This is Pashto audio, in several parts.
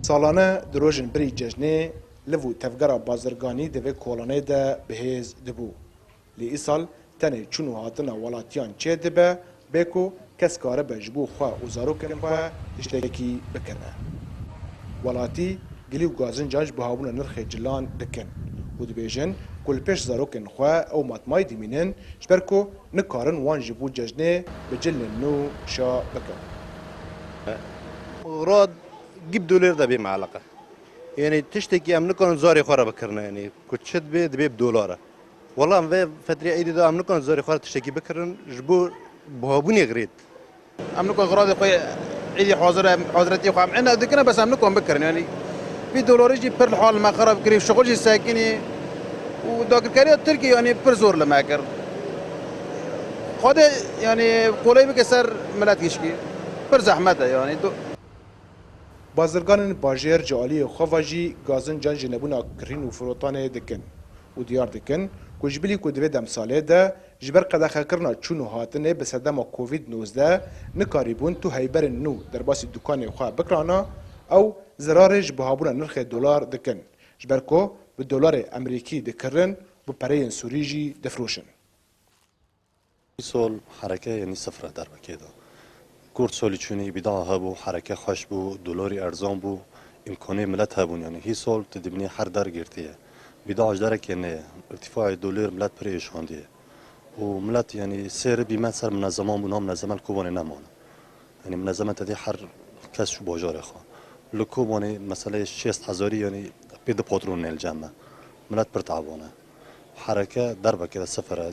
سالانه دروژن بری ججنه لفو تفگرا بازرگانی دوی کولانه ده بهیز دبو. لی ایسال تنه چونو هاتنا ولاتیان چه دبه بکو کس کاره به جبو خواه و زاروکن خواه تشتکی بکنه. ولاتی گلی و گازن جاج بهابون نرخ جلان دکن و دبیجن کل پیش زاروکن خواه او ماتمای دیمینن جبرکو نکارن وان جبو ججنه به جلن نو شا بکن. غراض جيب دولار ده بمعلقة يعني تشتكي أم نكون زاري خرا بكرنا يعني كنت شد بيد بيب دولار والله أم في فترة أيدي ده أم نكون زاري خرا تشتكي بكرن جبور بهابوني غريد أم نكون غراض خوي عيدي حاضرتي خام عنا ذكرنا بس أم نكون بكرنا يعني في دولار يجي بر الحال ما خرب كريم شغل جي ساكني وداك الكاريات التركي يعني برزور لما كر خده يعني قولي بكسر ملات يشكي بر زحمته يعني بازرگانên bajêr ji aliyê xwe jî gazin can ji nebûna kirîn û firotanê dikin û diyar dikin ku ji bilî ku divê demsalê de ji ber qedexekirina çûn û hatinê bi sedema Covid-19 nikarîbûn tu heyberên nû derbasî dukanê xwe bikirana ew zirarê ji bihabûna nirxê dolar dikin ji ber ku bi dolarê Emerîkî dikirin bi pereyên Sûrî jî difroşin. sol حرکه یعنی صفر در بکیدا کورد سالی چونی بیدا هبو حرکه خوش بو دلاری ارزان بو امکانه ملت هبون یعنی هی سال تدبنی هر در گرتیه بیدا اجداره که نه ارتفاع دلار ملت پریش خواندیه و ملت یعنی سیر بیمه سر منظمان بو نام منظمه کوبانه نمانه یعنی منظمه تدی هر کس شو باجاره خواه لکوبانه مسئله 60,000 یعنی بید پاترون نیل جمعه ملت پر تعبانه حرکه در بکیدا صفره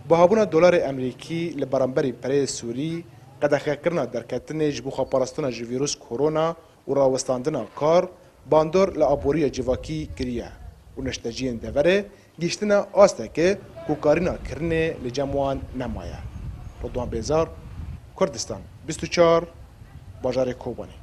بهابونا دلار امریکی لبرانبری پرې سوری قدغهکرنا درکتنې جبو خپارستنه ژ ویروس کورونا او راوستاندنا کار باندور ل ابوریا جواکی کریه او نشتجین دوره گشتنه آستکه کوکارینا کرنه لجموان نمایه رضوان بیزار کردستان 24 باجار کوبانی